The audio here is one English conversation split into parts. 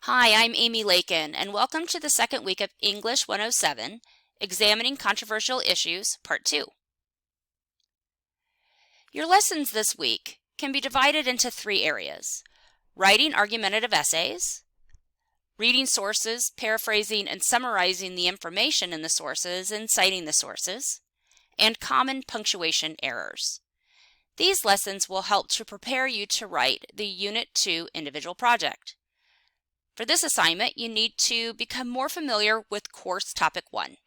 Hi, I'm Amy Lakin, and welcome to the second week of English 107, Examining Controversial Issues, Part 2. Your lessons this week can be divided into 3 areas: writing argumentative essays, reading sources, paraphrasing and summarizing the information in the sources and citing the sources, and common punctuation errors. These lessons will help to prepare you to write the Unit 2 individual project. For this assignment, you need to become more familiar with Course Topic 1,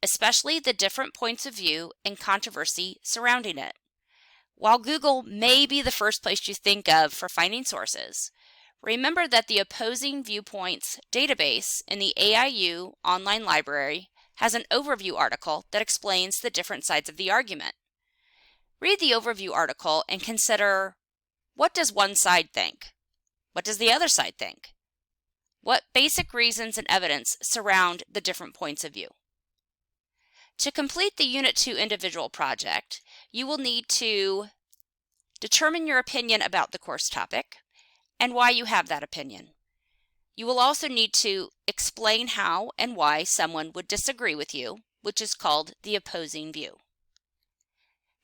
especially the different points of view and controversy surrounding it. While Google may be the first place you think of for finding sources, remember that the Opposing Viewpoints database in the AIU online library has an overview article that explains the different sides of the argument. Read the overview article and consider, what does one side think? What does the other side think? What basic reasons and evidence surround the different points of view? To complete the Unit 2 individual project, you will need to determine your opinion about the course topic and why you have that opinion. You will also need to explain how and why someone would disagree with you, which is called the opposing view.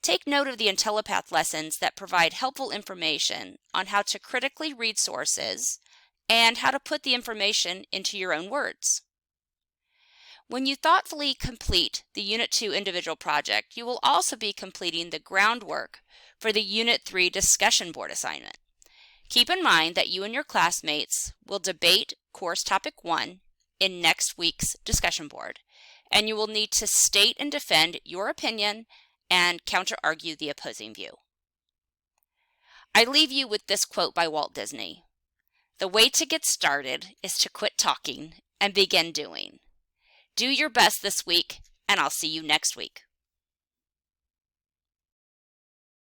Take note of the IntelliPath lessons that provide helpful information on how to critically read sources and how to put the information into your own words. When you thoughtfully complete the Unit 2 individual project, you will also be completing the groundwork for the Unit 3 discussion board assignment. Keep in mind that you and your classmates will debate Course Topic 1 in next week's discussion board, and you will need to state and defend your opinion and counter-argue the opposing view. I leave you with this quote by Walt Disney: "The way to get started is to quit talking and begin doing." Do your best this week, and I'll see you next week.